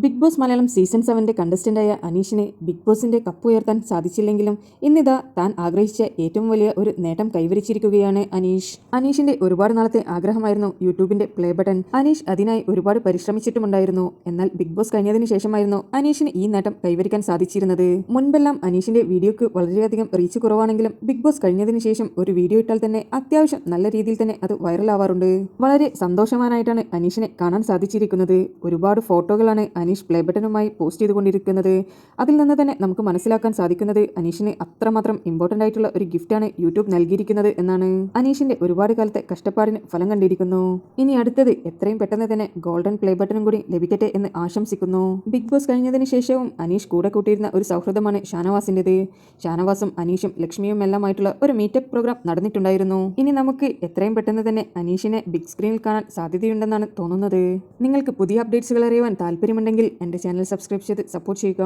Big Boss Malayalam season 7 കണ്ടസ്റ്റന്റായ അനീഷിന് Bigg ബോസിന്റെ കപ്പ് ഉയർത്താൻ സാധിച്ചില്ലെങ്കിലും ഇന്നിതാ താൻ ആഗ്രഹിച്ച ഏറ്റവും വലിയ ഒരു നേട്ടം കൈവരിച്ചിരിക്കുകയാണ് അനീഷിന്റെ ഒരുപാട് നാളത്തെ ആഗ്രഹമായിരുന്നു യൂട്യൂബിന്റെ പ്ലേ ബട്ടൺ. അനീഷ് അതിനായി ഒരുപാട് പരിശ്രമിച്ചിട്ടുമുണ്ടായിരുന്നു. എന്നാൽ ബിഗ് ബോസ് കഴിഞ്ഞതിന് ശേഷമായിരുന്നു അനീഷിന് ഈ നേട്ടം കൈവരിക്കാൻ സാധിച്ചിരുന്നത്. മുൻപെല്ലാം അനീഷിന്റെ വീഡിയോക്ക് വളരെയധികം റീച്ച് കുറവാണെങ്കിലും ബിഗ് ബോസ് കഴിഞ്ഞതിന് ശേഷം ഒരു വീഡിയോ ഇട്ടാൽ തന്നെ അത്യാവശ്യം നല്ല രീതിയിൽ തന്നെ അത് വൈറലാവാറുണ്ട്. വളരെ സന്തോഷവാനായിട്ടാണ് അനീഷിനെ കാണാൻ സാധിച്ചിരിക്കുന്നത്. ഒരുപാട് ഫോട്ടോകളാണ് അനീഷ് പ്ലേ ബട്ടണുമായി പോസ്റ്റ് ചെയ്തുകൊണ്ടിരിക്കുന്നത്. അതിൽ നിന്ന് തന്നെ നമുക്ക് മനസ്സിലാക്കാൻ സാധിക്കുന്നത് അനീഷിന് അത്രമാത്രം ഇമ്പോർട്ടൻ്റ് ആയിട്ടുള്ള ഒരു ഗിഫ്റ്റാണ് യൂട്യൂബ് നൽകിയിരിക്കുന്നത് എന്നാണ്. അനീഷിന്റെ ഒരുപാട് കാലത്തെ കഷ്ടപ്പാടിന് ഫലം കണ്ടിരിക്കുന്നു. ഇനി അടുത്തത് എത്രയും പെട്ടെന്ന് തന്നെ ഗോൾഡൻ പ്ലേ ബട്ടണും കൂടി ലഭിക്കട്ടെ എന്ന് ആശംസിക്കുന്നു. ബിഗ് ബോസ് കഴിഞ്ഞതിന് ശേഷവും അനീഷ് കൂടെ കൂട്ടിയിരുന്ന ഒരു സൗഹൃദമാണ് ഷാനവാസിൻ്റെത്. ഷാനവാസും അനീഷും ലക്ഷ്മിയും എല്ലാമായിട്ടുള്ള ഒരു മീറ്റപ്പ് പ്രോഗ്രാം നടന്നിട്ടുണ്ടായിരുന്നു. ഇനി നമുക്ക് എത്രയും പെട്ടെന്ന് തന്നെ അനീഷിനെ ബിഗ് സ്ക്രീനിൽ കാണാൻ സാധ്യതയുണ്ടെന്നാണ് തോന്നുന്നത്. നിങ്ങൾക്ക് പുതിയ അപ്ഡേറ്റ്സുകൾ അറിയുവാൻ താല്പര്യമുണ്ടെങ്കിൽ എൻ്റെ ചാനൽ സബ്സ്ക്രൈബ് ചെയ്ത് സപ്പോർട്ട് ചെയ്യുക.